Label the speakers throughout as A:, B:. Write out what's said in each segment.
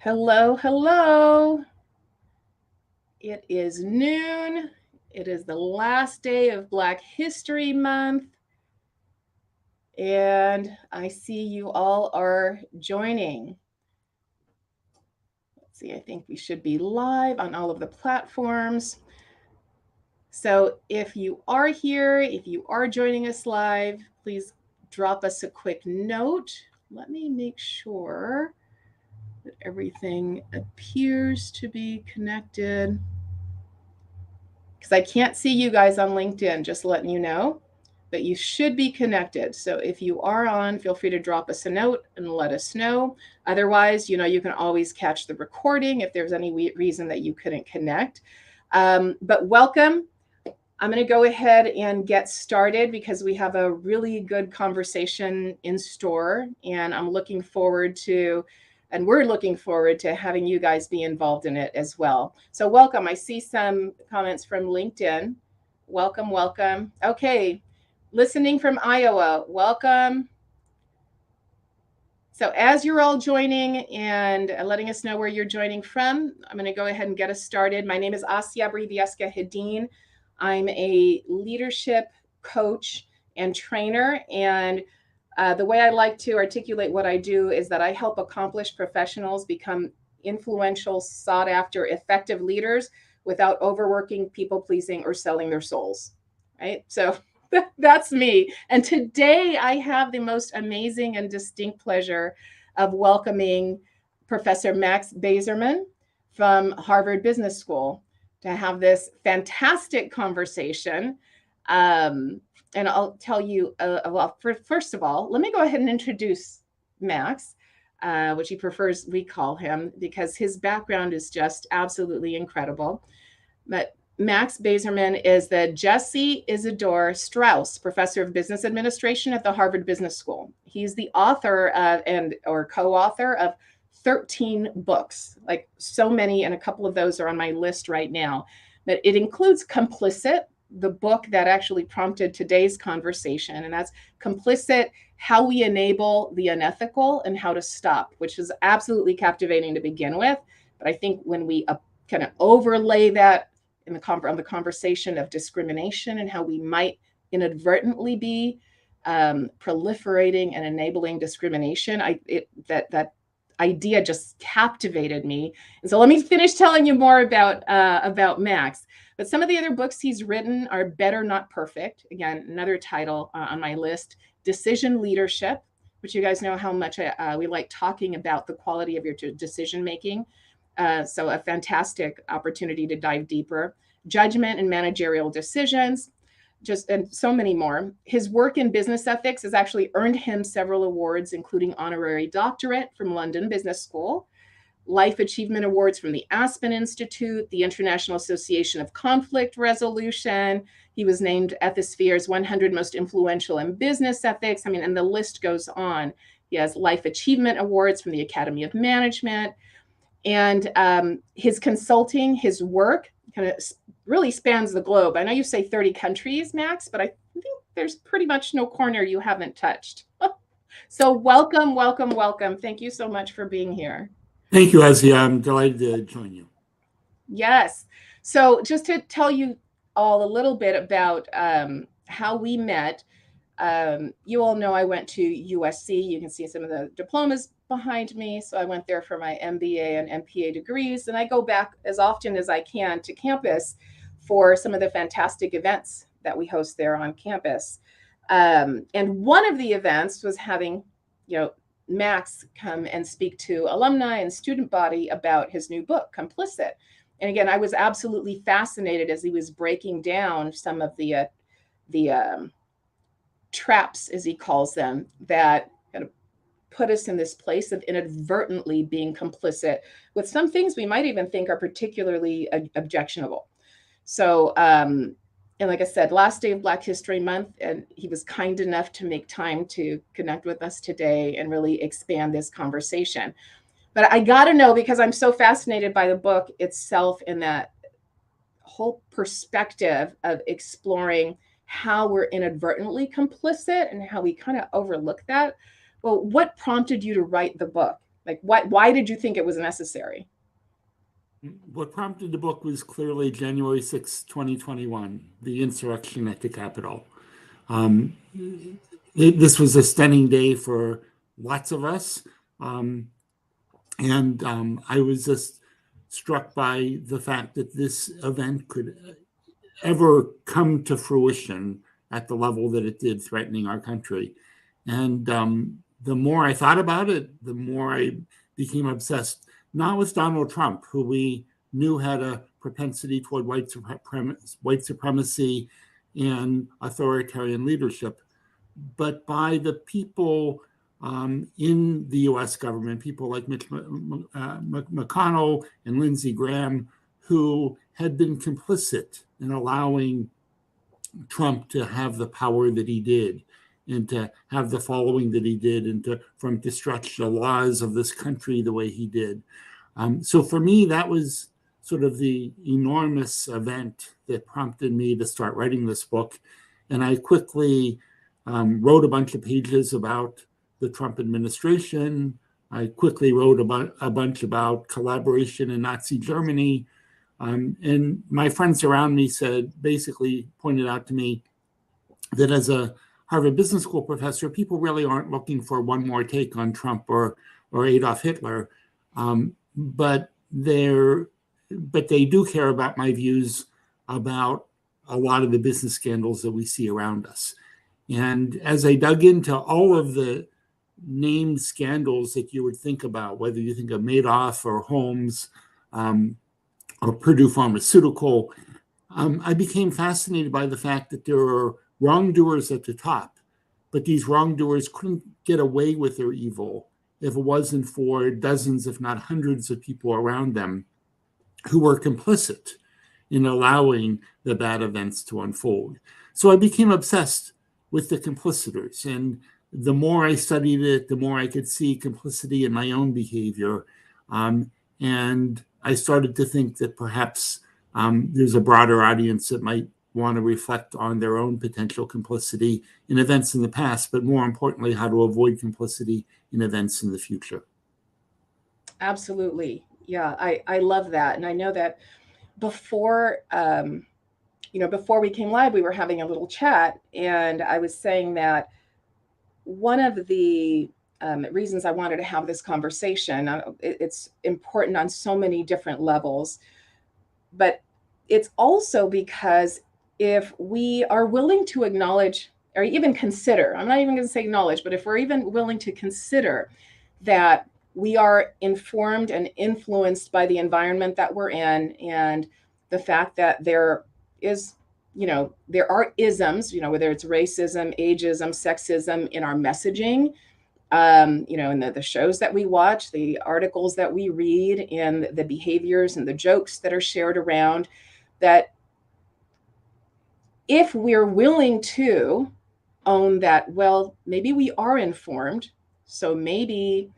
A: Hello, hello. It is noon. It is the last day of Black History Month. And I see you all are joining. Let's see, I think we should be live on all of the platforms. So if you are here, if you are joining us live, please drop us a quick note. Let me make sure that everything appears to be connected. Because I can't see you guys on LinkedIn, just letting you know, but you should be connected. So if you are on, feel free to drop us a note and let us know. Otherwise, you can always catch the recording if there's any reason that you couldn't connect. But welcome. I'm going to go ahead and get started because we have a really good conversation in store, and we're looking forward to having you guys be involved in it as well. So welcome. I see some comments from LinkedIn. Welcome, welcome. Okay, listening from Iowa, welcome. So as you're all joining and letting us know where you're joining from, I'm going to go ahead and get us started. My name is Asia Bribiesca-Hedin. I'm a leadership coach and trainer, and the way I like to articulate what I do is that I help accomplished professionals become influential, sought after, effective leaders without overworking, people pleasing, or selling their souls. Right? So that's me. And today I have the most amazing and distinct pleasure of welcoming Professor Max Bazerman from Harvard Business School to have this fantastic conversation. And I'll tell you, first of all, let me go ahead and introduce Max, which he prefers we call him, because his background is just absolutely incredible. But Max Bazerman is the Jesse Isidore Strauss Professor of Business Administration at the Harvard Business School. He's the author or co-author of 13 books, like so many, and a couple of those are on my list right now. But it includes Complicit, the book that actually prompted today's conversation, and that's Complicit, How We Enable the Unethical and How to Stop, which is absolutely captivating to begin with. But I think when we kind of overlay that on the conversation of discrimination and how we might inadvertently be proliferating and enabling discrimination, that idea just captivated me. And so let me finish telling you more about Max. But some of the other books he's written are Better Not Perfect. Again, another title on my list. Decision Leadership, which you guys know how much we like talking about the quality of your decision making. So a fantastic opportunity to dive deeper. Judgment and Managerial Decisions, and so many more. His work in business ethics has actually earned him several awards, including honorary doctorate from London Business School, Life Achievement Awards from the Aspen Institute, the International Association of Conflict Resolution. He was named Ethisphere's 100 Most Influential in Business Ethics. And the list goes on. He has Life Achievement Awards from the Academy of Management. And his consulting, his work kind of really spans the globe. I know you say 30 countries, Max, but I think there's pretty much no corner you haven't touched. So welcome, welcome, welcome. Thank you so much for being here.
B: Thank you, Asia. I'm delighted to join you.
A: Yes. So just to tell you all a little bit about how we met, you all know I went to USC. You can see some of the diplomas behind me. So I went there for my MBA and MPA degrees, and I go back as often as I can to campus for some of the fantastic events that we host there on campus. And one of the events was having, Max come and speak to alumni and student body about his new book, Complicit. And again, I was absolutely fascinated as he was breaking down some of the traps, as he calls them, that kind of put us in this place of inadvertently being complicit with some things we might even think are particularly objectionable. So, and like I said, last day of Black History Month, and he was kind enough to make time to connect with us today and really expand this conversation. But I got to know, because I'm so fascinated by the book itself and that whole perspective of exploring how we're inadvertently complicit and how we kind of overlook that. Well, what prompted you to write the book? Like, why did you think it was necessary?
B: What prompted the book was clearly January 6, 2021, the insurrection at the Capitol. This was a stunning day for lots of us. And I was just struck by the fact that this event could ever come to fruition at the level that it did, threatening our country. And the more I thought about it, the more I became obsessed, not with Donald Trump, who we knew had a propensity toward white supremacy and authoritarian leadership, but by the people in the US government, people like Mitch McConnell and Lindsey Graham, who had been complicit in allowing Trump to have the power that he did and to have the following that he did and to stretch the laws of this country the way he did. So for me, that was sort of the enormous event that prompted me to start writing this book. And I quickly wrote a bunch of pages about the Trump administration. I quickly wrote a bunch about collaboration in Nazi Germany. And my friends around me basically pointed out to me that as a Harvard Business School professor, people really aren't looking for one more take on Trump or Adolf Hitler, but they do care about my views about a lot of the business scandals that we see around us. And as I dug into all of the named scandals that you would think about, whether you think of Madoff or Holmes or Purdue Pharmaceutical, I became fascinated by the fact that there are wrongdoers at the top, but these wrongdoers couldn't get away with their evil if it wasn't for dozens, if not hundreds of people around them who were complicit in allowing the bad events to unfold. So I became obsessed with the complicitors. And the more I studied it, the more I could see complicity in my own behavior. And I started to think that perhaps there's a broader audience that might want to reflect on their own potential complicity in events in the past, but more importantly, how to avoid complicity in events in the future.
A: Absolutely. Yeah, I love that. And I know that before, before we came live, we were having a little chat, and I was saying that one of the reasons I wanted to have this conversation, it's important on so many different levels, but it's also because if we are willing to acknowledge or even consider, I'm not even going to say acknowledge, but if we're even willing to consider that we are informed and influenced by the environment that we're in, and the fact that there are isms, whether it's racism, ageism, sexism in our messaging, in the shows that we watch, the articles that we read, and the behaviors and the jokes that are shared around, that if we're willing to own that, well, maybe we are informed, so maybe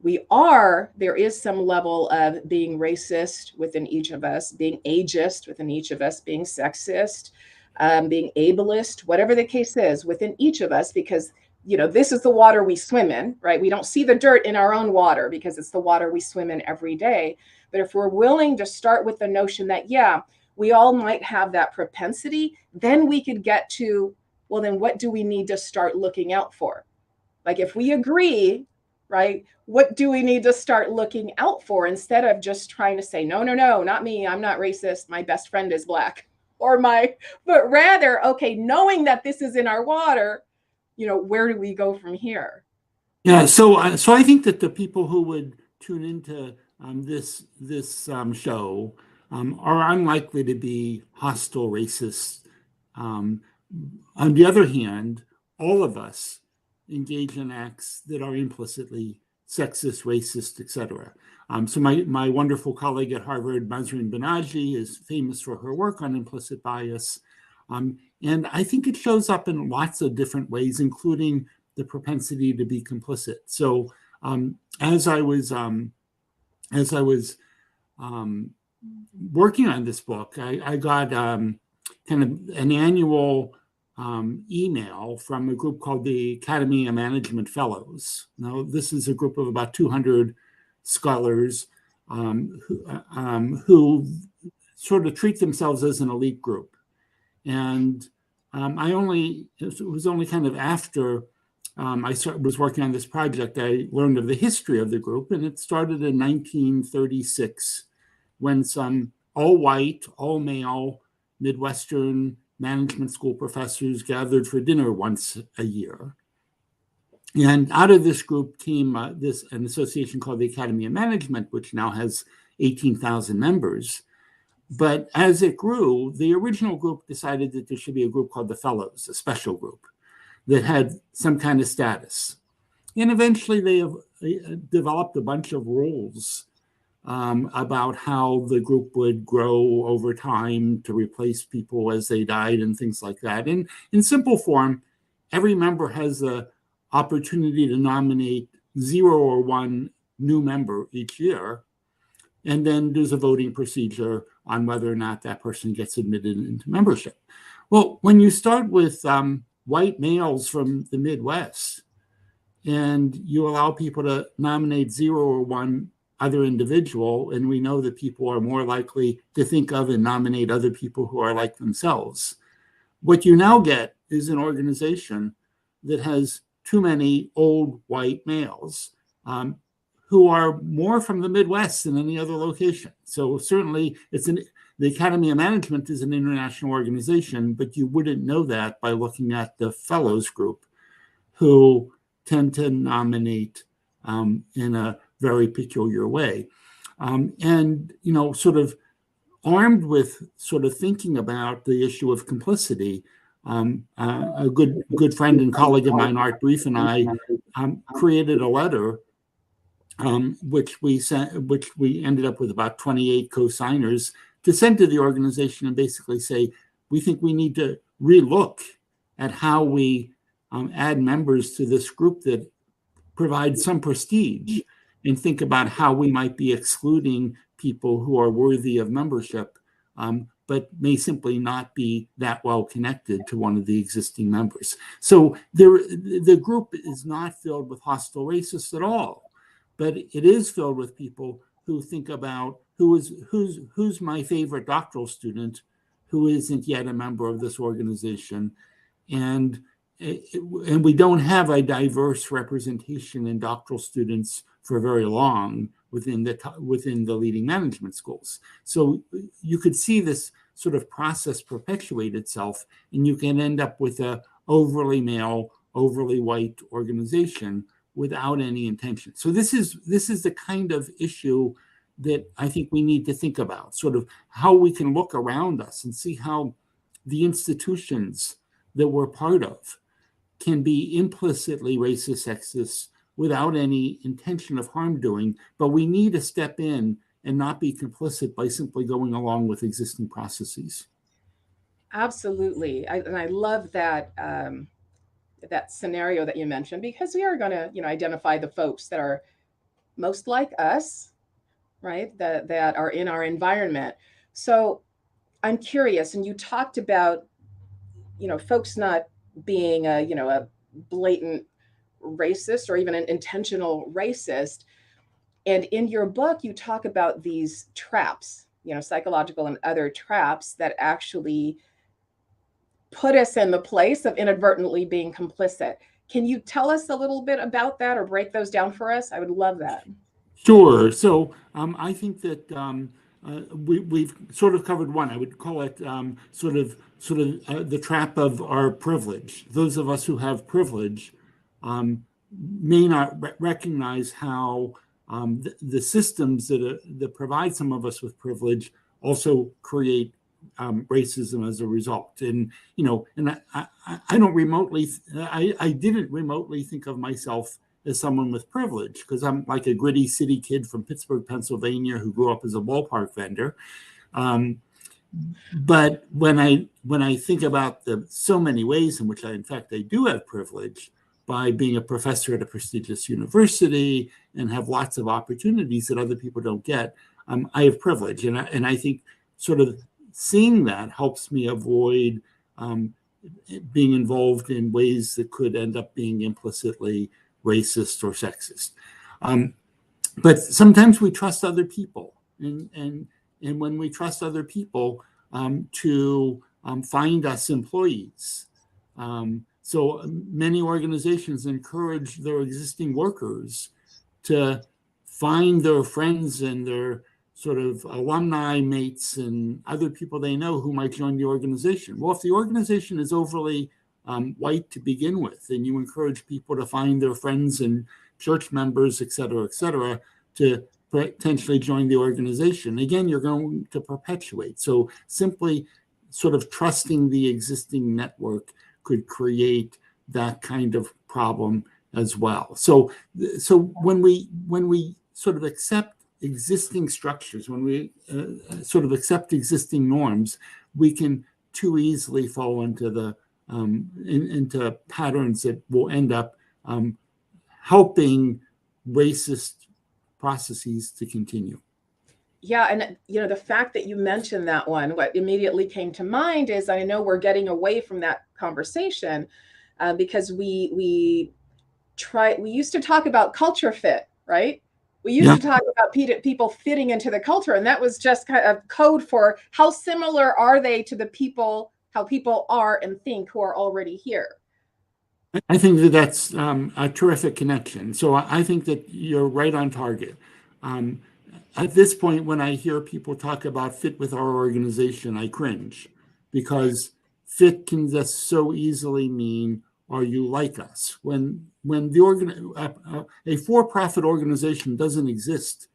A: there is some level of being racist within each of us, being ageist within each of us, being sexist, being ableist, whatever the case is within each of us, because, this is the water we swim in, right? We don't see the dirt in our own water because it's the water we swim in every day. But if we're willing to start with the notion that, yeah, we all might have that propensity, then we could get to, well, then what do we need to start looking out for? Like, if we agree, right, what do we need to start looking out for, instead of just trying to say, no, not me, I'm not racist, my best friend is Black, but rather, okay, knowing that this is in our water, where do we go from here?
B: Yeah, so I think that the people who would tune into this show are unlikely to be hostile racists. On the other hand, all of us engage in acts that are implicitly sexist, racist, etc. So my wonderful colleague at Harvard, Mahzrin Banaji, is famous for her work on implicit bias. And I think it shows up in lots of different ways, including the propensity to be complicit. So as I was working on this book, I got kind of an annual email from a group called the Academy of Management Fellows. Now, this is a group of about 200 scholars who sort of treat themselves as an elite group. And it was only kind of after was working on this project, I learned of the history of the group, and it started in 1936 when some all-white, all-male Midwestern management school professors gathered for dinner once a year. And out of this group came an association called the Academy of Management, which now has 18,000 members. But as it grew, the original group decided that there should be a group called the Fellows, a special group that had some kind of status. And eventually they have developed a bunch of rules about how the group would grow over time to replace people as they died and things like that. And in simple form, every member has the opportunity to nominate 0 or 1 new member each year. And then there's a voting procedure on whether or not that person gets admitted into membership. Well, when you start with white males from the Midwest and you allow people to nominate 0 or 1 other individual, and we know that people are more likely to think of and nominate other people who are like themselves, what you now get is an organization that has too many old white males who are more from the Midwest than any other location. So certainly the Academy of Management is an international organization, but you wouldn't know that by looking at the Fellows group, who tend to nominate in a very peculiar way. And, sort of armed with sort of thinking about the issue of complicity, a good friend and colleague of mine, Art Brief, and I created a letter which we ended up with about 28 co-signers to send to the organization and basically say, we think we need to relook at how we add members to this group that provides some prestige, and think about how we might be excluding people who are worthy of membership, but may simply not be that well connected to one of the existing members. So the group is not filled with hostile racists at all, but it is filled with people who think about who's my favorite doctoral student who isn't yet a member of this organization. And we don't have a diverse representation in doctoral students for very long within the leading management schools. So you could see this sort of process perpetuate itself, and you can end up with a overly male, overly white organization without any intention. So this is the kind of issue that I think we need to think about, sort of how we can look around us and see how the institutions that we're part of can be implicitly racist, sexist, without any intention of harm doing, but we need to step in and not be complicit by simply going along with existing processes.
A: Absolutely. And I love that that scenario that you mentioned, because we are going to, identify the folks that are most like us, right? That are in our environment. So I'm curious, and you talked about, folks not being a blatant racist or even an intentional racist. And in your book, you talk about these traps, psychological and other traps that actually put us in the place of inadvertently being complicit. Can you tell us a little bit about that or break those down for us? I would love that.
B: Sure. So I think that we've sort of covered one. I would call it sort of the trap of our privilege. Those of us who have privilege may not recognize how the systems that provide some of us with privilege also create racism as a result. And I don't remotely, I didn't remotely think of myself as someone with privilege, because I'm like a gritty city kid from Pittsburgh, Pennsylvania, who grew up as a ballpark vendor. But when I think about the so many ways in which in fact I do have privilege by being a professor at a prestigious university and have lots of opportunities that other people don't get, I have privilege. And I think sort of seeing that helps me avoid being involved in ways that could end up being implicitly racist or sexist. But sometimes we trust other people, and when we trust other people to find us employees. So many organizations encourage their existing workers to find their friends and their sort of alumni mates and other people they know who might join the organization. Well, if the organization is overly white to begin with, and you encourage people to find their friends and church members, et cetera, to potentially join the organization, again, you're going to perpetuate. So simply sort of trusting the existing network could create that kind of problem as well. So when we sort of accept existing structures, when we sort of accept existing norms, we can too easily fall into the into patterns that will end up helping racist processes to continue.
A: Yeah, and the fact that you mentioned that one, what immediately came to mind is, I know we're getting away from that conversation because we used to talk about culture fit, right? We used to talk about people fitting into the culture, and that was just kind of code for how similar are they to the people, how people are and think who are already here.
B: I think that that's a terrific connection. So I think that you're right on target. At this point, when I hear people talk about fit with our organization, I cringe, because fit can just so easily mean, are you like us? When a for-profit organization doesn't exist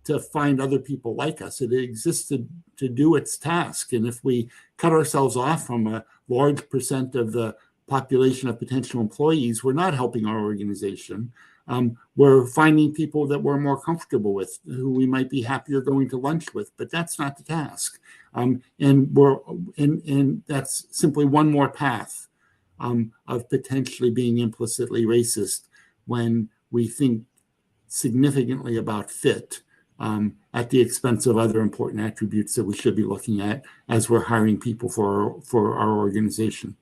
B: to find other people like us. It existed to do its task. And if we cut ourselves off from a large percent of the population of potential employees, we're not helping our organization. We're finding people that we're more comfortable with, who we might be happier going to lunch with, but that's not the task. And that's simply one more path of potentially being implicitly racist when we think significantly about fit at the expense of other important attributes that we should be looking at as we're hiring people for our organization.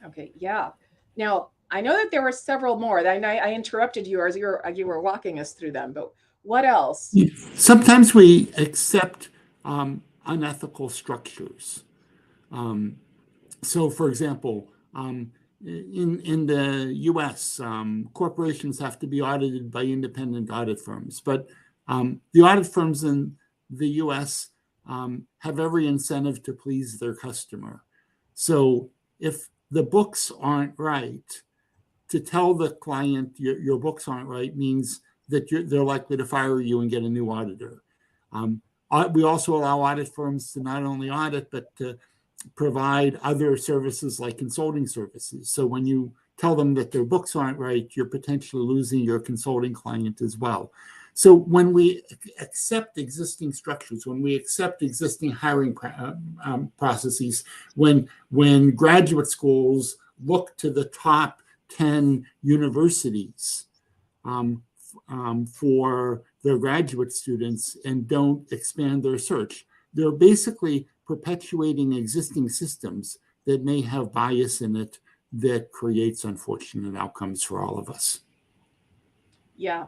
A: Okay, yeah. Now, I know that there were several more. I interrupted you as you were walking us through them, but what else?
B: Sometimes we accept unethical structures. So, for example, in the U.S., corporations have to be audited by independent audit firms, but the audit firms in the U.S. Have every incentive to please their customer. So, if the books aren't right, to tell the client your books aren't right means that they're likely to fire you and get a new auditor. We also allow audit firms to not only audit, but to provide other services like consulting services. So when you tell them that their books aren't right, you're potentially losing your consulting client as well. So when we accept existing structures, when we accept existing hiring processes, when graduate schools look to the top 10 universities for their graduate students and don't expand their search, they're basically perpetuating existing systems that may have bias in it that creates unfortunate outcomes for all of us.
A: Yeah.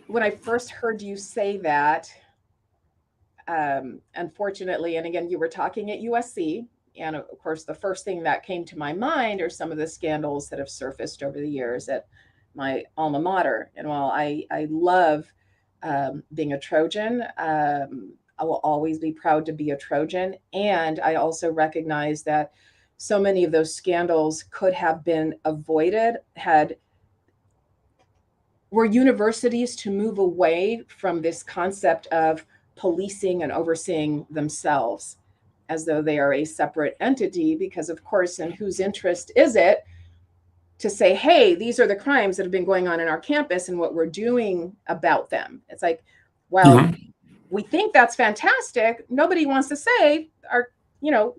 A: When I first heard you say that, unfortunately, and again, you were talking at USC, and of course, the first thing that came to my mind are some of the scandals that have surfaced over the years at my alma mater. And while I love being a Trojan, I will always be proud to be a Trojan. And I also recognize that so many of those scandals could have been avoided were universities to move away from this concept of policing and overseeing themselves as though they are a separate entity, because of course, in whose interest is it to say, hey, these are the crimes that have been going on in our campus and what we're doing about them. It's like, well, we think that's fantastic. Nobody wants to say our,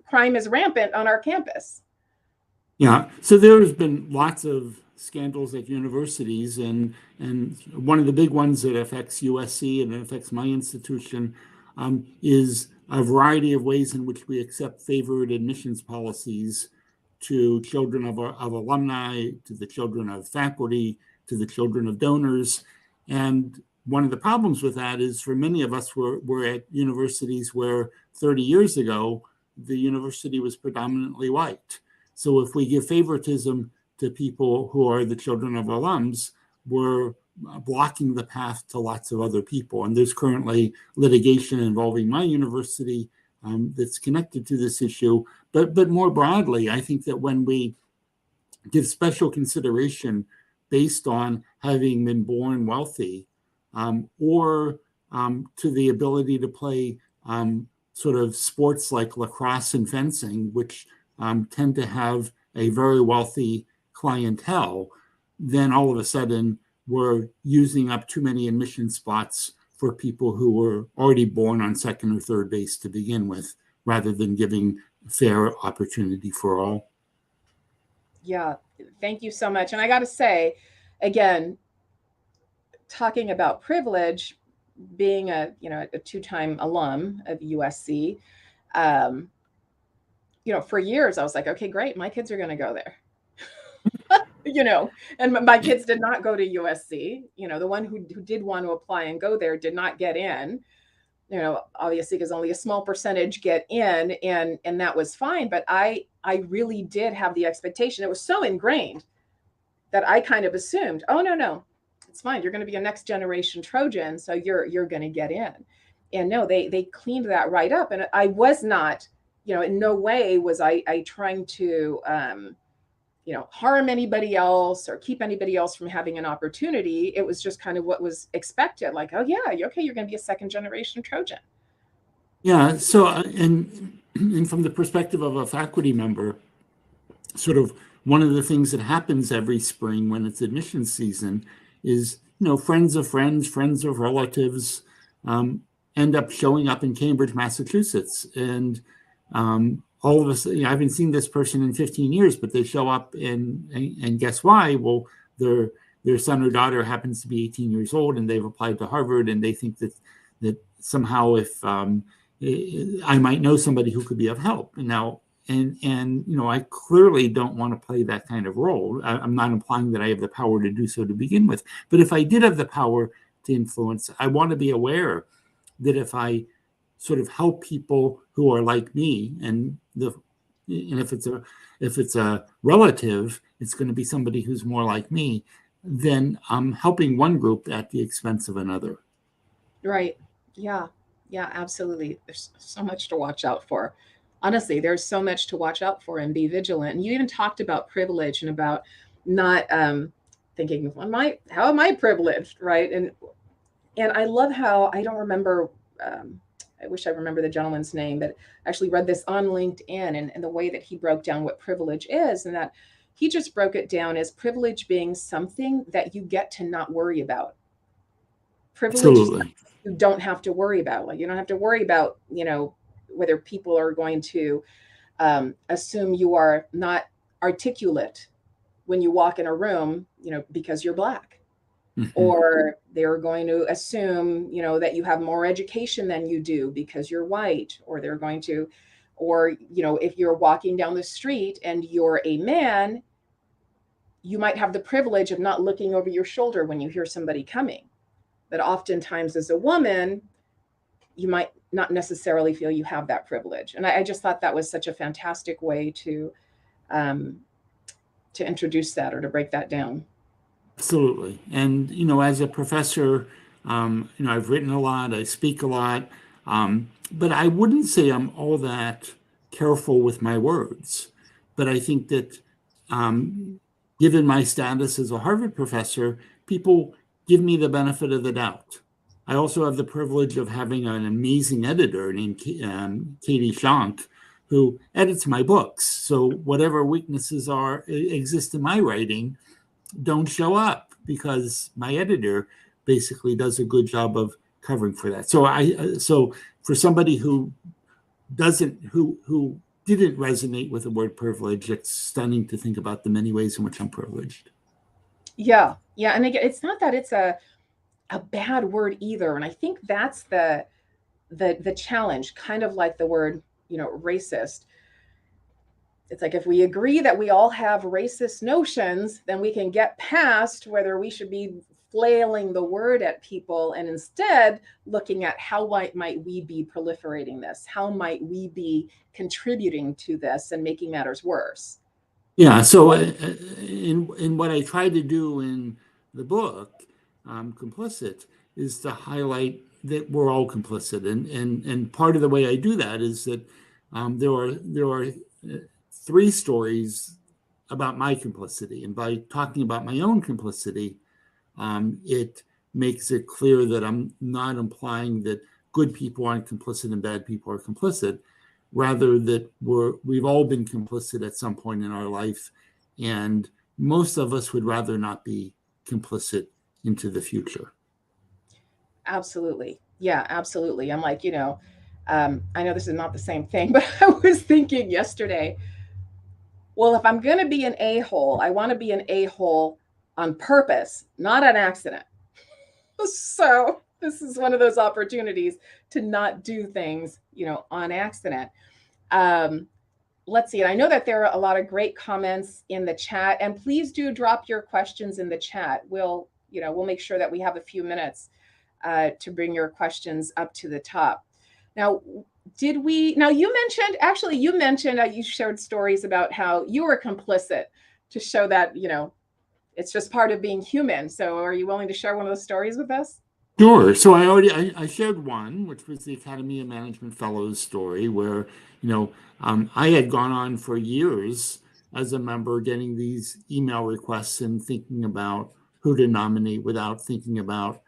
A: crime is rampant on our campus.
B: Yeah. So there's been lots of scandals at universities, and one of the big ones that affects USC and it affects my institution is a variety of ways in which we accept favored admissions policies to children of alumni, to the children of faculty, to the children of donors. And one of the problems with that is for many of us, we're at universities where 30 years ago, the university was predominantly white. So if we give favoritism to people who are the children of alums, we're blocking the path to lots of other people. And there's currently litigation involving my university that's connected to this issue. But more broadly, I think that when we give special consideration based on having been born wealthy, or to the ability to play sort of sports like lacrosse and fencing, which tend to have a very wealthy clientele, then all of a sudden we're using up too many admission spots for people who were already born on second or third base to begin with, rather than giving fair opportunity for all.
A: Yeah, thank you so much. And I got to say, again, talking about privilege, being a two-time alum of USC, for years I was like, okay, great, my kids are going to go there. And my kids did not go to USC. The one who did want to apply and go there did not get in. Obviously, because only a small percentage get in, and that was fine. But I really did have the expectation. It was so ingrained that I kind of assumed, oh no, it's fine. You're going to be a next generation Trojan, so you're going to get in. And no, they cleaned that right up. And I was not, in no way was I trying to harm anybody else or keep anybody else from having an opportunity. It was just kind of what was expected. Like, oh yeah, okay, you're going to be a second generation Trojan.
B: Yeah. So, and from the perspective of a faculty member, sort of one of the things that happens every spring when it's admissions season is, friends of friends, friends of relatives end up showing up in Cambridge, Massachusetts. And all of us, I haven't seen this person in 15 years, but they show up and guess why? Well, their son or daughter happens to be 18 years old and they've applied to Harvard, and they think that somehow if I might know somebody who could be of help. And I clearly don't want to play that kind of role. I'm not implying that I have the power to do so to begin with. But if I did have the power to influence, I want to be aware that if I sort of help people who are like me, and if it's a relative, it's going to be somebody who's more like me, then I'm helping one group at the expense of another.
A: Right. Yeah, absolutely. There's so much to watch out for. Honestly, there's so much to watch out for and be vigilant. And you even talked about privilege and about not thinking, how am I privileged, right? And I love how, I don't remember, I wish I remember the gentleman's name, but I actually read this on LinkedIn, and the way that he broke down what privilege is, and that he just broke it down as privilege being something that you get to not worry about. Privilege is something you don't have to worry about. Like, you don't have to worry about, whether people are going to assume you are not articulate when you walk in a room, because you're Black. Mm-hmm. Or they're going to assume, that you have more education than you do because you're white, or they're going to, or, if you're walking down the street and you're a man, you might have the privilege of not looking over your shoulder when you hear somebody coming. But oftentimes as a woman, you might not necessarily feel you have that privilege. And I just thought that was such a fantastic way to introduce that, or to break that down.
B: Absolutely. And, as a professor, I've written a lot, I speak a lot, but I wouldn't say I'm all that careful with my words. But I think that given my status as a Harvard professor, people give me the benefit of the doubt. I also have the privilege of having an amazing editor named Katie Shank, who edits my books. So whatever weaknesses exist in my writing don't show up, because my editor basically does a good job of covering for that. So for somebody who didn't resonate with the word privilege, it's stunning to think about the many ways in which I'm privileged.
A: Yeah. And again, it's not that it's a bad word either. And I think that's the the challenge, kind of like the word, racist. It's like, if we agree that we all have racist notions, then we can get past whether we should be flailing the word at people, and instead looking at how might we be proliferating this? How might we be contributing to this and making matters worse?
B: Yeah, so in what I try to do in the book, Complicit, is to highlight that we're all complicit. And part of the way I do that is that there are three stories about my complicity. And by talking about my own complicity, it makes it clear that I'm not implying that good people aren't complicit and bad people are complicit, rather that we've all been complicit at some point in our life, and most of us would rather not be complicit into the future.
A: Absolutely. Yeah, absolutely. I'm like, I know this is not the same thing, but I was thinking yesterday, well, if I'm going to be an a-hole, I want to be an a-hole on purpose, not an accident. So this is one of those opportunities to not do things, on accident. Let's see. And I know that there are a lot of great comments in the chat, and please do drop your questions in the chat. We'll make sure that we have a few minutes to bring your questions up to the top. Now, you mentioned you shared stories about how you were complicit, to show that, it's just part of being human. So are you willing to share one of those stories with us?
B: Sure. So I shared one, which was the Academy of Management Fellows story, where, I had gone on for years as a member getting these email requests and thinking about who to nominate without thinking about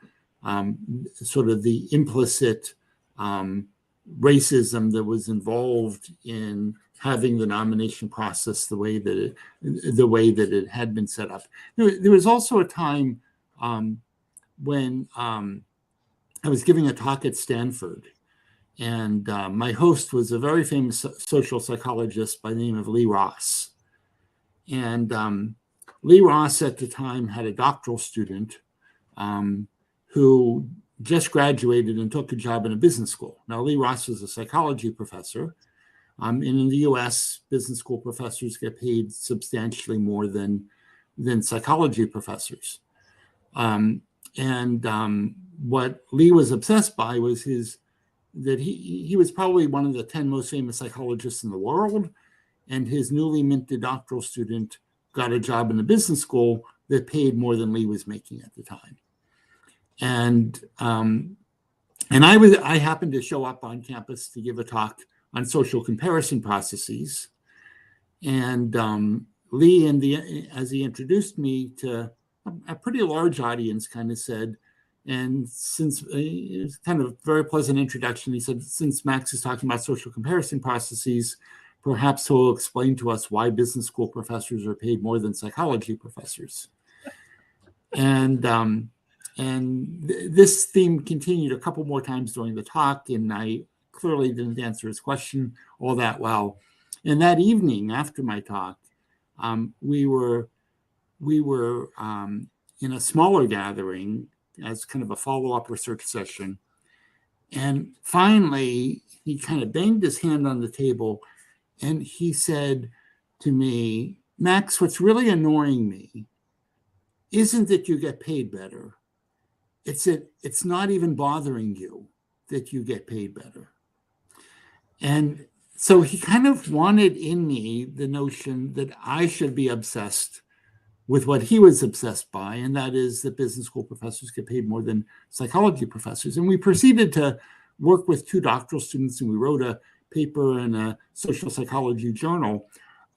B: sort of the implicit racism that was involved in having the nomination process the way that it had been set up. There was also a time when I was giving a talk at Stanford, and my host was a very famous social psychologist by the name of Lee Ross. And Lee Ross at the time had a doctoral student who just graduated and took a job in a business school. Now, Lee Ross was a psychology professor. And in the US, business school professors get paid substantially more than psychology professors. What Lee was obsessed by was that he was probably one of the 10 most famous psychologists in the world, and his newly minted doctoral student got a job in a business school that paid more than Lee was making at the time. And I happened to show up on campus to give a talk on social comparison processes. And Lee, as he introduced me to a pretty large audience, kind of said, and since it was kind of a very pleasant introduction, he said, since Max is talking about social comparison processes, perhaps he'll explain to us why business school professors are paid more than psychology professors. And this theme continued a couple more times during the talk, and I clearly didn't answer his question all that well. And that evening after my talk, we were in a smaller gathering as kind of a follow-up research session. And finally, he kind of banged his hand on the table and he said to me, Max, what's really annoying me isn't that you get paid better. It's that it's not even bothering you that you get paid better. And so he kind of wanted in me the notion that I should be obsessed with what he was obsessed by, and that is that business school professors get paid more than psychology professors. And we proceeded to work with 2 doctoral students, and we wrote a paper in a social psychology journal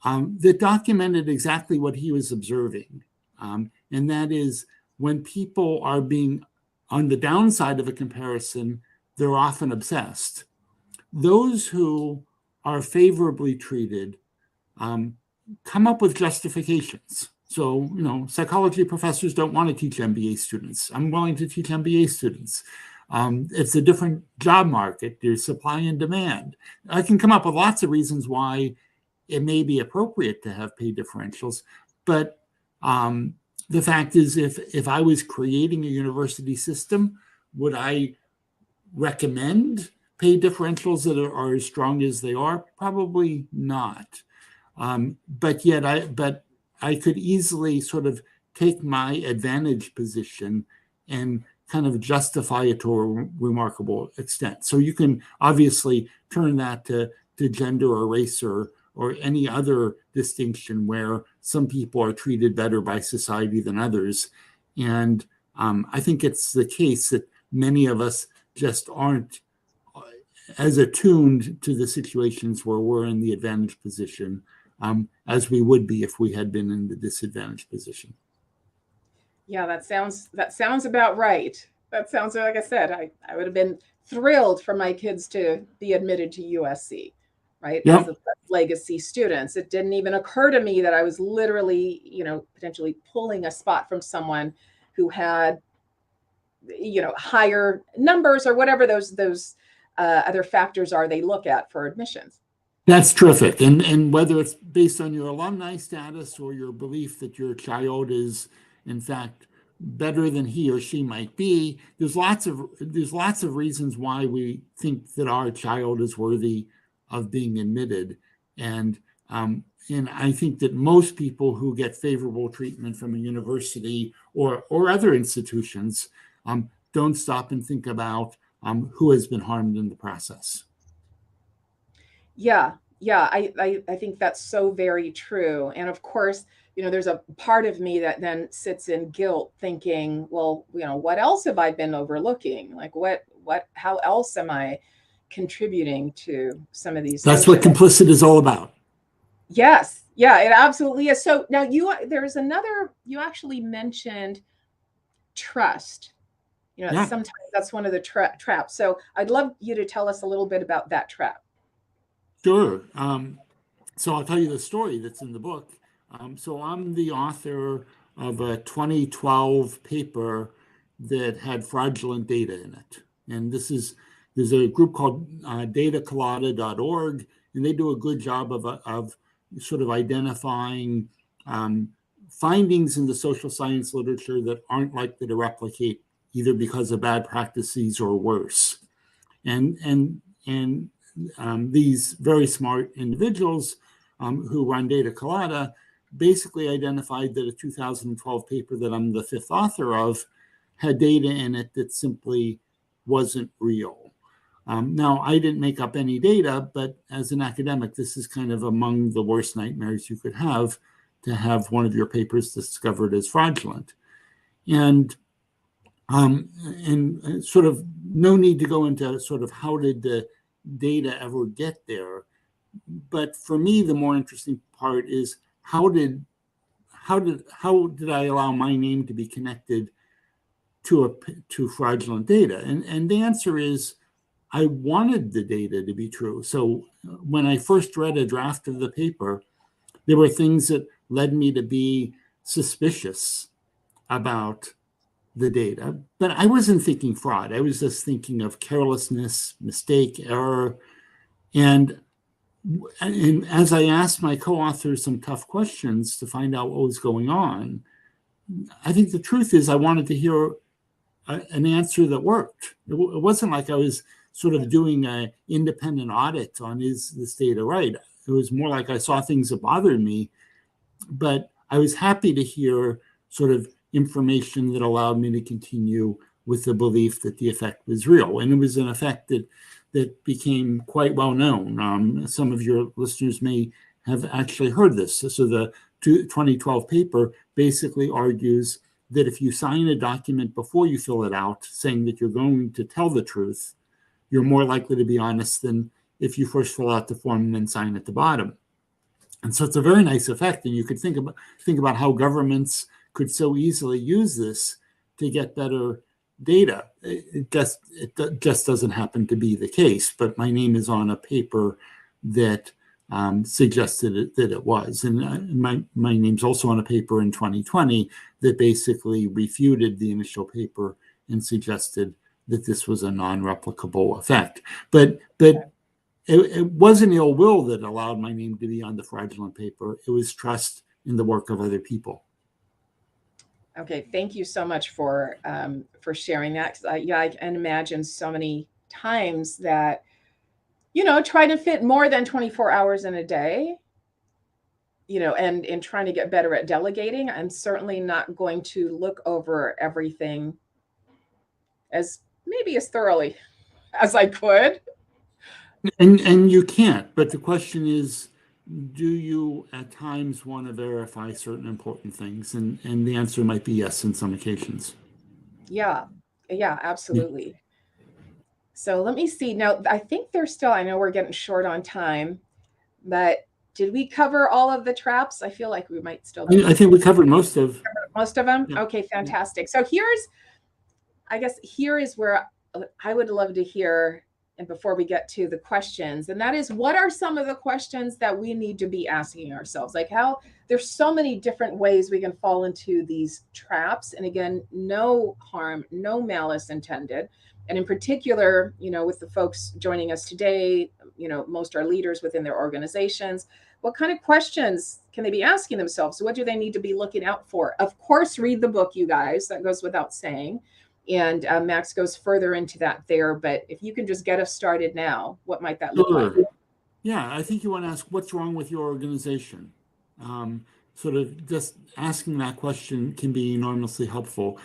B: that documented exactly what he was observing. And that is, when people are being on the downside of a comparison, they're often obsessed. Those who are favorably treated come up with justifications. So, psychology professors don't want to teach MBA students. I'm willing to teach MBA students. It's a different job market. There's supply and demand. I can come up with lots of reasons why it may be appropriate to have pay differentials. But the fact is, if I was creating a university system, would I recommend pay differentials that are as strong as they are? Probably not. But I could easily sort of take my advantage position and kind of justify it to a remarkable extent. So you can obviously turn that to gender or race or any other distinction where some people are treated better by society than others. And I think it's the case that many of us just aren't as attuned to the situations where we're in the advantage position as we would be if we had been in the disadvantaged position.
A: Yeah, that sounds about right. That sounds like I said, I would have been thrilled for my kids to be admitted to USC, right?
B: Yep.
A: As a legacy students. It didn't even occur to me that I was literally, potentially pulling a spot from someone who had, higher numbers or whatever those other factors are they look at for admissions.
B: That's terrific. And whether it's based on your alumni status or your belief that your child is, in fact, better than he or she might be, there's lots of reasons why we think that our child is worthy of being admitted. And I think that most people who get favorable treatment from a university or other institutions don't stop and think about who has been harmed in the process.
A: Yeah, I think that's so very true. And of course, there's a part of me that then sits in guilt thinking, well, what else have I been overlooking? Like how else am I contributing to some of these?
B: That's what Complicit is all about.
A: Yes. Yeah, it absolutely is. So now you actually mentioned trust.
B: Yeah.
A: Sometimes that's one of the traps. So I'd love you to tell us a little bit about that trap.
B: Sure. So I'll tell you the story that's in the book. So I'm the author of a 2012 paper that had fraudulent data in it. And there's a group called datacolada.org, and they do a good job of sort of identifying findings in the social science literature that aren't likely to replicate either because of bad practices or worse. And these very smart individuals who run Data Colada basically identified that a 2012 paper that I'm the fifth author of had data in it that simply wasn't real. Now, I didn't make up any data, but as an academic, this is kind of among the worst nightmares you could have, to have one of your papers discovered as fraudulent. And sort of no need to go into sort of how did the data ever get there. But for me, the more interesting part is how did I allow my name to be connected to fraudulent data? And the answer is I wanted the data to be true. So when I first read a draft of the paper, there were things that led me to be suspicious about the data, but I wasn't thinking fraud. I was just thinking of carelessness, mistake, error. And as I asked my co-authors some tough questions to find out what was going on, I think the truth is I wanted to hear an answer that worked. It wasn't like I was sort of doing an independent audit on is this data right. It was more like I saw things that bothered me, but I was happy to hear sort of information that allowed me to continue with the belief that the effect was real. And it was an effect that became quite well known. Some of your listeners may have actually heard this. So the 2012 paper basically argues that if you sign a document before you fill it out saying that you're going to tell the truth, you're more likely to be honest than if you first fill out the form and then sign at the bottom. And so it's a very nice effect. And you could think about how governments could so easily use this to get better data. It just doesn't happen to be the case, but my name is on a paper that suggested that it was. And my name's also on a paper in 2020 that basically refuted the initial paper and suggested that this was a non-replicable effect. But it wasn't ill will that allowed my name to be on the fraudulent paper. It was trust in the work of other people.
A: Okay, thank you so much for sharing that. I can imagine so many times that try to fit more than 24 hours in a day, and in trying to get better at delegating. I'm certainly not going to look over everything as thoroughly as I could.
B: And you can't, but the question is, do you at times want to verify certain important things? And the answer might be yes in some occasions.
A: Yeah, absolutely. So let me see. Now, I think I know we're getting short on time, but did we cover all of the traps? I feel like we might still be.
B: I think we covered most of
A: them. Yeah. Okay, fantastic. So here is where I would love to hear, and before we get to the questions, and that is, what are some of the questions that we need to be asking ourselves? Like, how there's so many different ways we can fall into these traps. And again, no harm, no malice intended. And in particular, with the folks joining us today, most are leaders within their organizations. What kind of questions can they be asking themselves? What do they need to be looking out for? Of course, read the book, you guys. That goes without saying. And Max goes further into that there. But if you can just get us started now, what might that look like?
B: Yeah, I think you want to ask, what's wrong with your organization? Sort of just asking that question can be enormously helpful.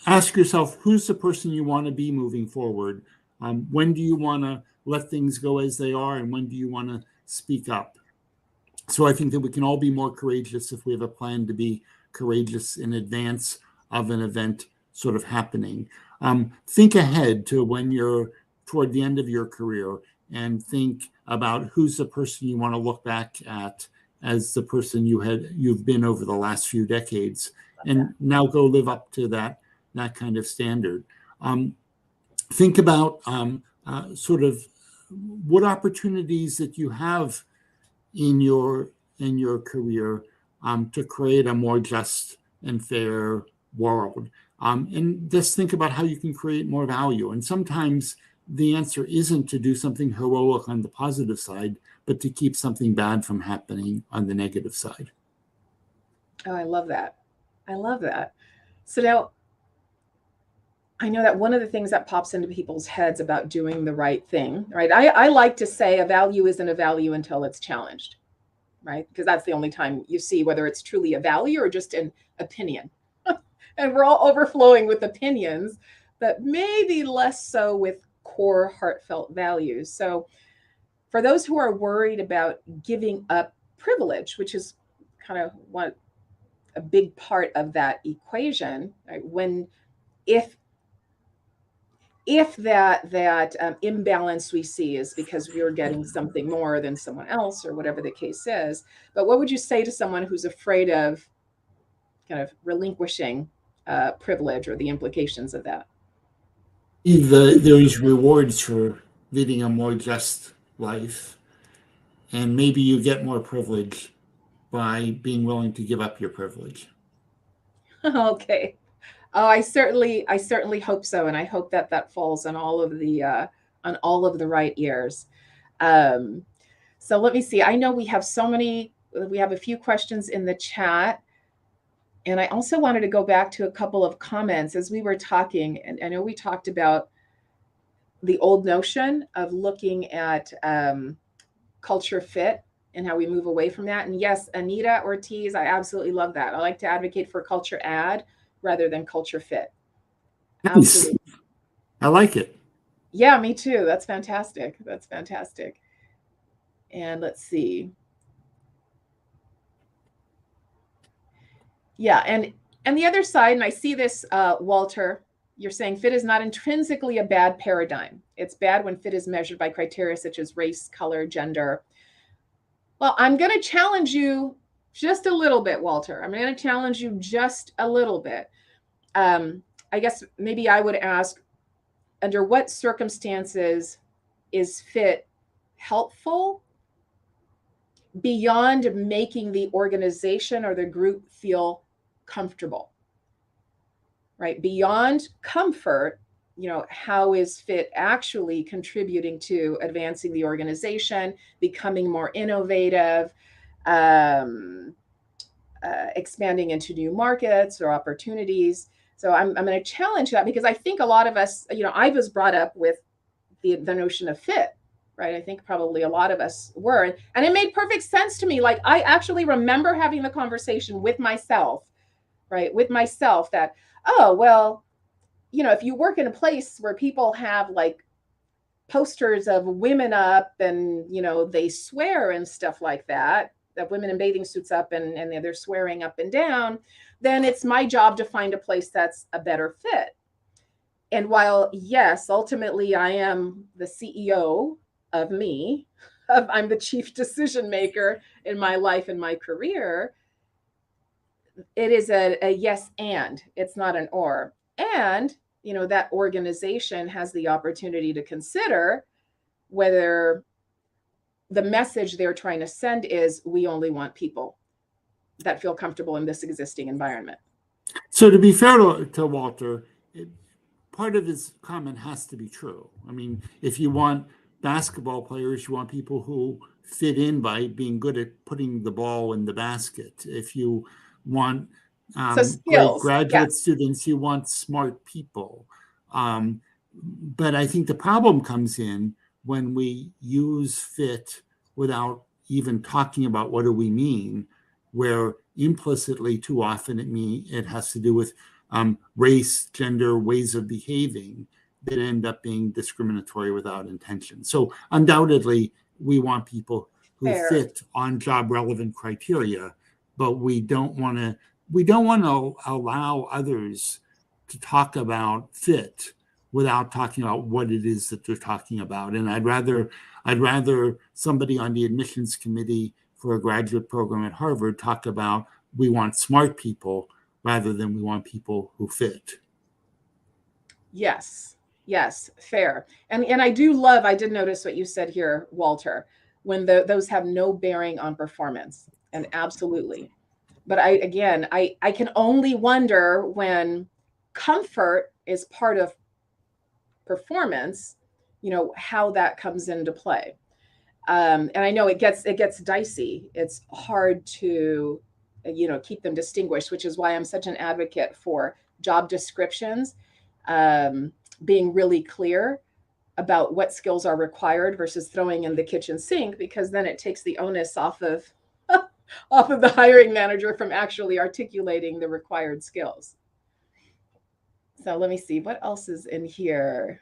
B: Ask yourself, who's the person you want to be moving forward? When do you want to let things go as they are, and when do you want to speak up? So I think that we can all be more courageous if we have a plan to be courageous in advance of an event sort of happening. Think ahead to when you're toward the end of your career, and think about who's the person you want to look back at as the person you've been over the last few decades, and now go live up to that kind of standard. Think about sort of what opportunities that you have in your career to create a more just and fair world. And just think about how you can create more value. And sometimes the answer isn't to do something heroic on the positive side, but to keep something bad from happening on the negative side.
A: Oh, I love that. I love that. So now, I know that one of the things that pops into people's heads about doing the right thing, right? I like to say a value isn't a value until it's challenged, right? Because that's the only time you see whether it's truly a value or just an opinion. And we're all overflowing with opinions, but maybe less so with core heartfelt values. So for those who are worried about giving up privilege, which is kind of a big part of that equation, right? If that imbalance we see is because we're getting something more than someone else, or whatever the case is, but what would you say to someone who's afraid of kind of relinquishing privilege, or the implications of that?
B: There's rewards for leading a more just life, and maybe you get more privilege by being willing to give up your privilege.
A: Okay. Oh, I certainly hope so, and I hope that falls on all of the right ears. So let me see. I know we have a few questions in the chat. And I also wanted to go back to a couple of comments as we were talking. And I know we talked about the old notion of looking at culture fit and how we move away from that. And yes, Anita Ortiz, I absolutely love that. I like to advocate for culture add rather than culture fit.
B: Nice. Absolutely. I like it.
A: Yeah, me too. That's fantastic. And let's see. Yeah, and the other side, and I see this, Walter, you're saying fit is not intrinsically a bad paradigm. It's bad when fit is measured by criteria such as race, color, gender. Well, I'm going to challenge you just a little bit, Walter. I'm going to challenge you just a little bit. I guess maybe I would ask, under what circumstances is fit helpful beyond making the organization or the group feel comfortable, right? Beyond comfort, how is fit actually contributing to advancing the organization, becoming more innovative, expanding into new markets or opportunities? So I'm going to challenge that, because I think a lot of us, I was brought up with the notion of fit, right? I think probably a lot of us were. And it made perfect sense to me. Like, I actually remember having the conversation with myself, right? With myself that, oh, well, if you work in a place where people have like posters of women up and, they swear and stuff like that, that women in bathing suits up and they're swearing up and down, then it's my job to find a place that's a better fit. And while, yes, ultimately I am the CEO of me, I'm the chief decision maker in my life and my career, it is a yes and, it's not an or. And, that organization has the opportunity to consider whether the message they're trying to send is, we only want people that feel comfortable in this existing environment.
B: So to be fair to Walter, part of his comment has to be true. I mean, if you want basketball players, you want people who fit in by being good at putting the ball in the basket. If you want great graduate students, you want smart people. But I think the problem comes in when we use fit without even talking about what do we mean, where implicitly too often it has to do with race, gender, ways of behaving that end up being discriminatory without intention. So undoubtedly, we want people who fit on job relevant criteria, but we don't want to allow others to talk about fit without talking about what it is that they're talking about. And I'd rather somebody on the admissions committee for a graduate program at Harvard talk about, we want smart people rather than we want people who fit.
A: Yes, fair. And I did notice what you said here, Walter, when those have no bearing on performance. And absolutely. But I can only wonder when comfort is part of performance, how that comes into play. And I know it gets dicey. It's hard to, keep them distinguished, which is why I'm such an advocate for job descriptions being really clear about what skills are required versus throwing in the kitchen sink, because then it takes the onus off of the hiring manager from actually articulating the required skills. So let me see what else is in here.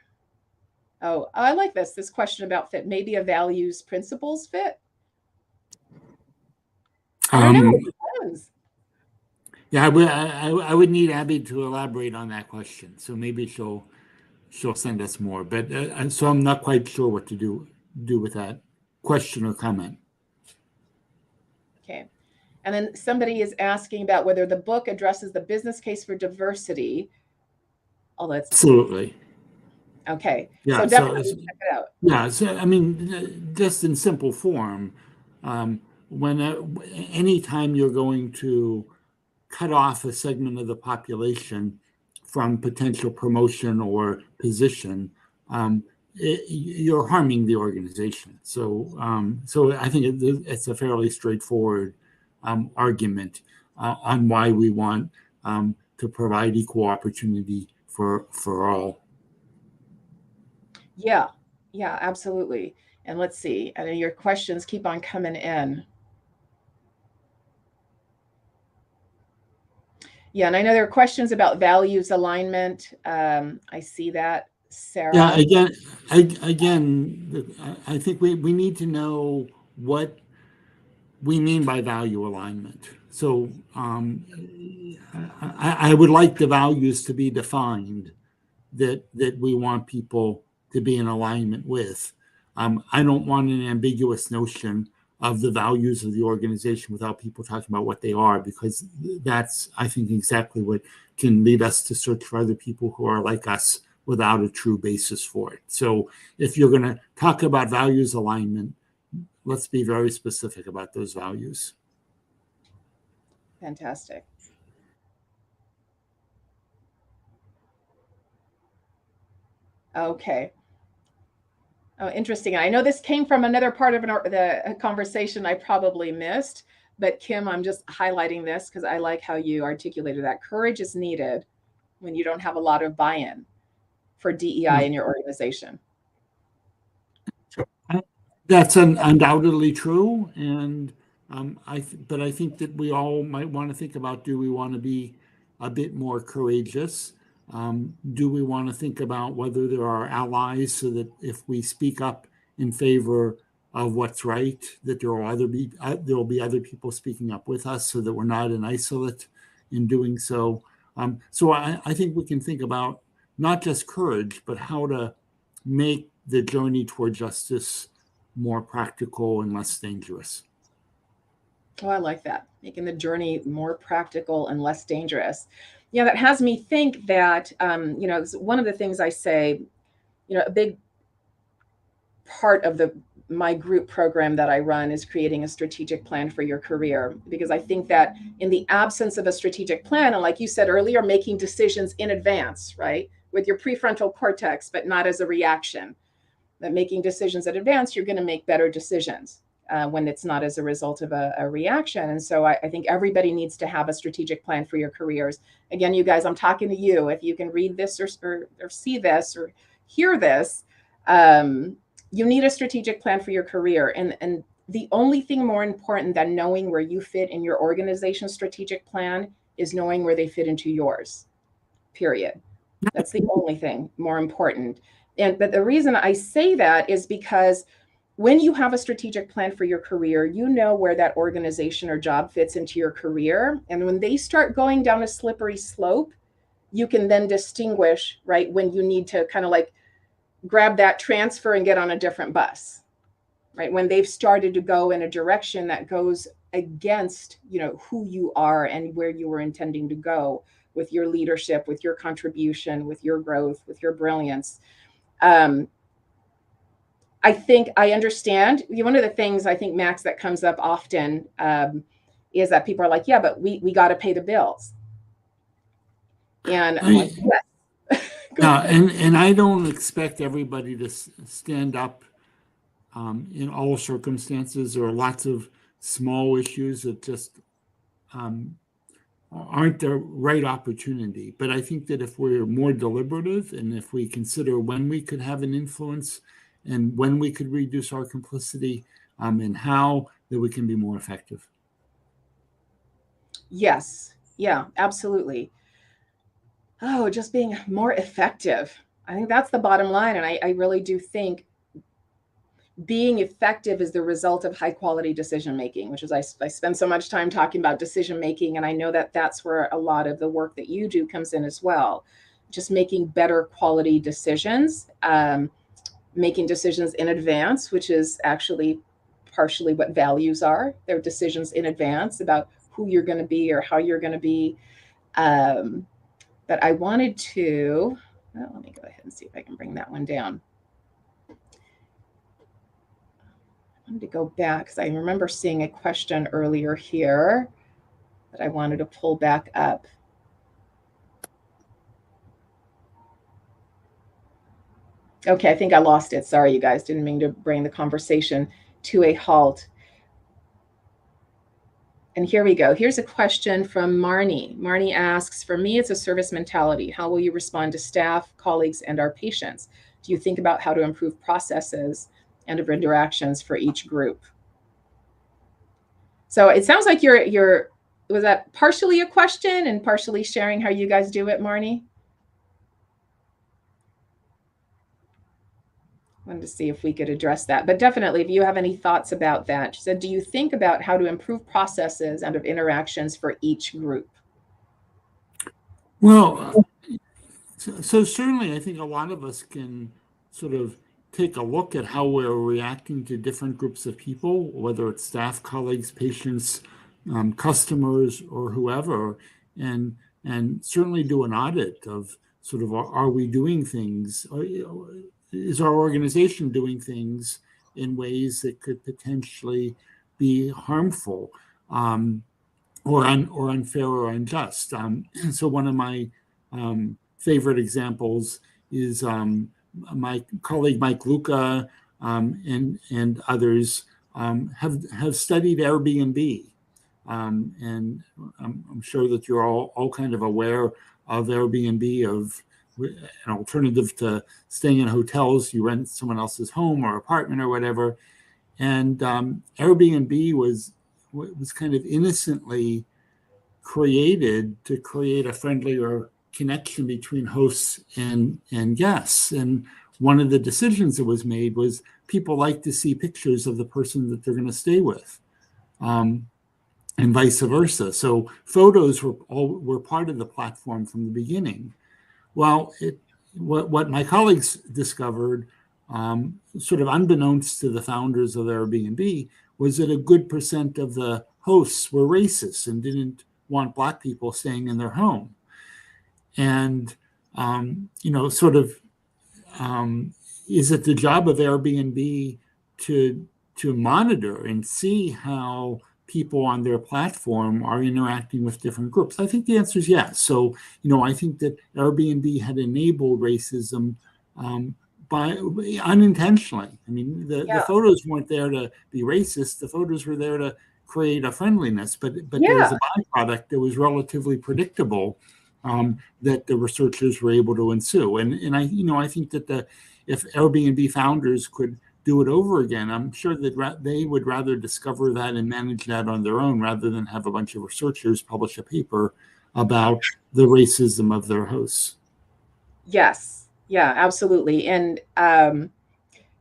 A: Oh, I like this question about fit. Maybe a values principles fit. I don't know. It depends.
B: Yeah, I would need Abby to elaborate on that question. So maybe she'll send us more. But so I'm not quite sure what to do with that question or comment.
A: Okay. And then somebody is asking about whether the book addresses the business case for diversity. Oh, that's
B: absolutely.
A: Okay.
B: Yeah,
A: so definitely check it out.
B: Yeah. So I mean, just in simple form, anytime you're going to cut off a segment of the population from potential promotion or position, you're harming the organization. So I think it's a fairly straightforward argument on why we want to provide equal opportunity for all.
A: Yeah, absolutely. And let's see. And your questions keep on coming in. Yeah, and I know there are questions about values alignment. I see that, Sarah.
B: Yeah, again, I think we need to know what we mean by value alignment. So I would like the values to be defined that we want people to be in alignment with. I don't want an ambiguous notion of the values of the organization without people talking about what they are, because that's, I think, exactly what can lead us to search for other people who are like us without a true basis for it. So if you're going to talk about values alignment, let's be very specific about those values.
A: Fantastic. Okay. Oh, interesting. I know this came from another part of the conversation I probably missed, but Kim, I'm just highlighting this because I like how you articulated that. Courage is needed, when you don't have a lot of buy-in for DEI in your organization.
B: That's undoubtedly true, and but I think that we all might want to think about: do we want to be a bit more courageous? Do we want to think about whether there are allies, so that if we speak up in favor of what's right, that there will be other people speaking up with us, so that we're not an isolate in doing so. So I think we can think about not just courage, but how to make the journey toward justice more practical and less dangerous.
A: Oh, I like that. Making the journey more practical and less dangerous. Yeah, that has me think that, one of the things I say, a big part of my group program that I run is creating a strategic plan for your career, because I think that in the absence of a strategic plan, and like you said earlier, making decisions in advance, right, with your prefrontal cortex, but not as a reaction, that making decisions in advance, you're going to make better decisions when it's not as a result of a reaction. And so I think everybody needs to have a strategic plan for your careers. Again, you guys, I'm talking to you. If you can read this or see this or hear this, you need a strategic plan for your career. And the only thing more important than knowing where you fit in your organization's strategic plan is knowing where they fit into yours, period. That's the only thing more important. But the reason I say that is because when you have a strategic plan for your career, you know where that organization or job fits into your career. And when they start going down a slippery slope, you can then distinguish, right, when you need to kind of like grab that transfer and get on a different bus, right? When they've started to go in a direction that goes against, who you are and where you were intending to go with your leadership, with your contribution, with your growth, with your brilliance. I think I understand. One of the things I think, Max, that comes up often is that people are like, yeah, but we got to pay the bills. And I'm like, yes.
B: Yeah, and I don't expect everybody to stand up in all circumstances. There are lots of small issues that just aren't the right opportunity. But I think that if we're more deliberative, and if we consider when we could have an influence and when we could reduce our complicity, and how, that we can be more effective.
A: Yes. Yeah, absolutely. Oh, just being more effective. I think that's the bottom line. And I really do think being effective is the result of high quality decision making, which is I spend so much time talking about decision making. And I know that that's where a lot of the work that you do comes in as well. Just making better quality decisions, making decisions in advance, which is actually partially what values are. They're decisions in advance about who you're going to be or how you're going to be. But I wanted to, let me go ahead and see if I can bring that one down. I wanted to go back because I remember seeing a question earlier here that I wanted to pull back up. Okay, I think I lost it. Sorry, you guys. Didn't mean to bring the conversation to a halt. And here we go. Here's a question from Marnie. Marnie asks, for me, it's a service mentality. How will you respond to staff, colleagues, and our patients? Do you think about how to improve processes and of interactions for each group? So it sounds like was that partially a question and partially sharing how you guys do it, Marnie? Wanted to see if we could address that, but definitely if you have any thoughts about that. She said, do you think about how to improve processes and of interactions for each group?
B: Well, so certainly I think a lot of us can sort of take a look at how we're reacting to different groups of people, whether it's staff, colleagues, patients, customers, or whoever, and certainly do an audit of sort of, are we doing things? Is our organization doing things in ways that could potentially be harmful, or unfair or unjust? So one of my favorite examples is my colleague Mike Luca and others have studied Airbnb, and I'm sure that you're all kind of aware of Airbnb, of an alternative to staying in hotels. You rent someone else's home or apartment or whatever. And Airbnb was kind of innocently created to create a friendlier connection between hosts and guests. And one of the decisions that was made was people like to see pictures of the person that they're going to stay with, and vice versa. So photos were part of the platform from the beginning. Well, what my colleagues discovered, sort of unbeknownst to the founders of Airbnb, was that a good percent of the hosts were racist and didn't want Black people staying in their home. And, sort of, is it the job of Airbnb to monitor and see how people on their platform are interacting with different groups? I think the answer is yes. So, I think that Airbnb had enabled racism by unintentionally. I mean, the photos weren't there to be racist. The photos were there to create a friendliness, but there was a byproduct that was relatively predictable, that the researchers were able to ensue. And I think that if Airbnb founders could do it over again, I'm sure that they would rather discover that and manage that on their own rather than have a bunch of researchers publish a paper about the racism of their hosts.
A: Yes. Yeah, absolutely. And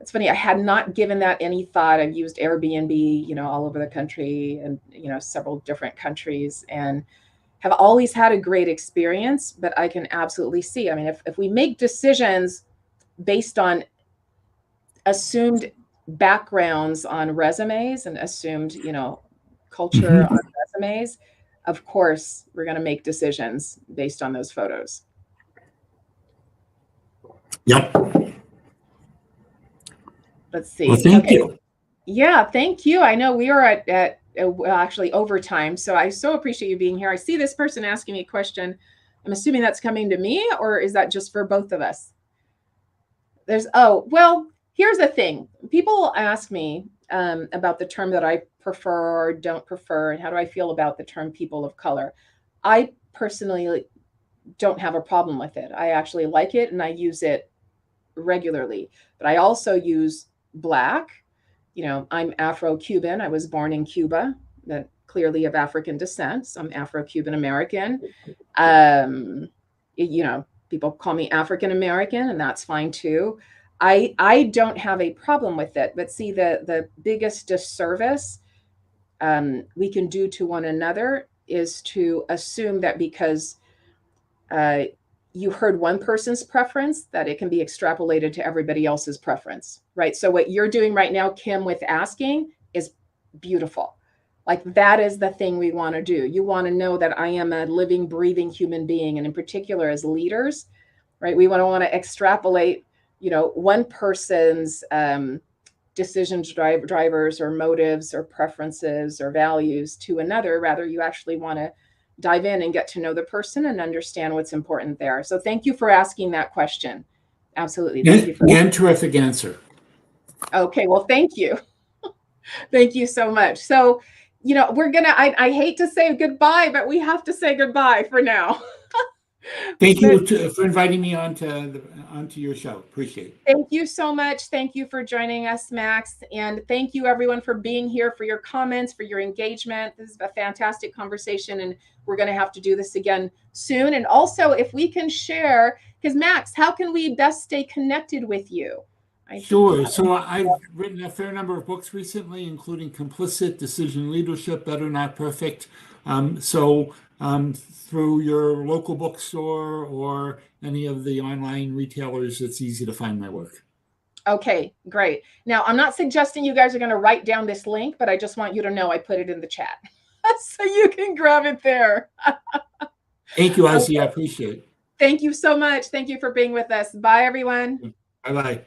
A: it's funny, I had not given that any thought. I've used Airbnb, all over the country and, several different countries, and have always had a great experience. But I can absolutely see, I mean, if we make decisions based on assumed backgrounds on resumes and assumed, culture on resumes, of course, we're going to make decisions based on those photos.
B: Yep.
A: Let's see.
B: Well, thank you.
A: Yeah, thank you. I know we are at actually overtime, so I so appreciate you being here. I see this person asking me a question. I'm assuming that's coming to me, or is that just for both of us? Well, here's the thing. People ask me about the term that I prefer or don't prefer, and how do I feel about the term people of color. I personally don't have a problem with it. I actually like it, and I use it regularly. But I also use Black. I'm Afro-Cuban. I was born in Cuba, that clearly of African descent. So I'm Afro-Cuban American. People call me African American, and that's fine too. I don't have a problem with it. But see, the biggest disservice we can do to one another is to assume that because you heard one person's preference, that it can be extrapolated to everybody else's preference, right? So what you're doing right now, Kim, with asking is beautiful. Like, that is the thing we want to do. You want to know that I am a living, breathing human being. And in particular, as leaders, right, we want to extrapolate, one person's decisions, drivers or motives or preferences or values to another. Rather, you actually want to dive in and get to know the person and understand what's important there. So thank you for asking that question. Absolutely. Thank you.
B: Again, terrific answer.
A: Okay, well, thank you. Thank you so much. So, we're going to, I hate to say goodbye, but we have to say goodbye for now.
B: Thank you for inviting me onto your show. Appreciate it.
A: Thank you so much. Thank you for joining us, Max. And thank you, everyone, for being here, for your comments, for your engagement. This is a fantastic conversation, and we're going to have to do this again soon. And also, if we can share, because Max, how can we best stay connected with you?
B: Sure. So I've written a fair number of books recently, including Complicit, Decision Leadership, Better Not Perfect. Through your local bookstore or any of the online retailers, it's easy to find my work.
A: Okay, great. Now, I'm not suggesting you guys are going to write down this link, but I just want you to know I put it in the chat so you can grab it there.
B: Thank you, Ozzy. I appreciate it.
A: Thank you so much. Thank you for being with us. Bye, everyone.
B: Bye-bye.